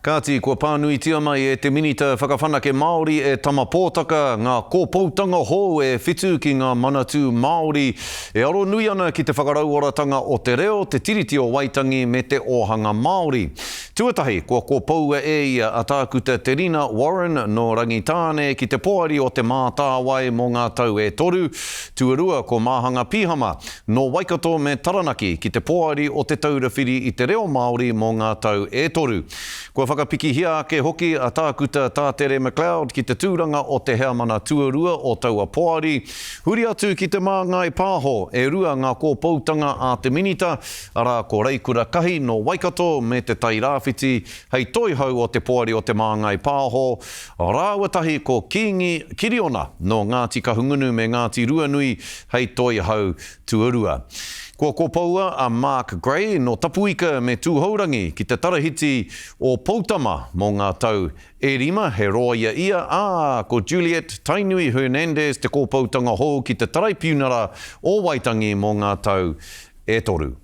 Kāti, kua pānui tia mai e te minita whakawhanake Māori e tama pōtaka, ngā kōpautanga hō e whitu ki ngā manatū Māori. E aro nui ana ki te whakarauoratanga o te reo, te tiriti o Waitangi me te ohanga Māori. Tuatahi, kua kōpaua e ia a tākuta Terina Warren no Rangitāne ki te poari o te mātāwai mō ngā tau e toru. Tuarua ko Mahanga Pihama no Waikato me Taranaki ki te poari o te taurawhiri i te reo Māori mō ngā tau e toru. Kua whakapiki hia ke hoki a tākuta Tātere McLeod ki te tūranga o te heamana tuarua o taua poari. Huri atu ki te māngai pāho e rua ngā kōpautanga a te minita, ara ko Reikura Kahi no Waikato me te Tairawhiti, hei toihau o te poari o te māngai pāho. Rāwatahi ko Kingi Kiriona no Ngāti Kahungunu me Ngāti Ruanui, hei toihau tuarua. Kua kōpaua a Mark Gray no Tapuika me Tūhaurangi ki te tarahiti o Poutama mō ngā tau e rima he roia ia ko Juliet Tainui Hernandez te kōpautanga hou ki te taraipiunara o Waitangi mō ngā tau e toru.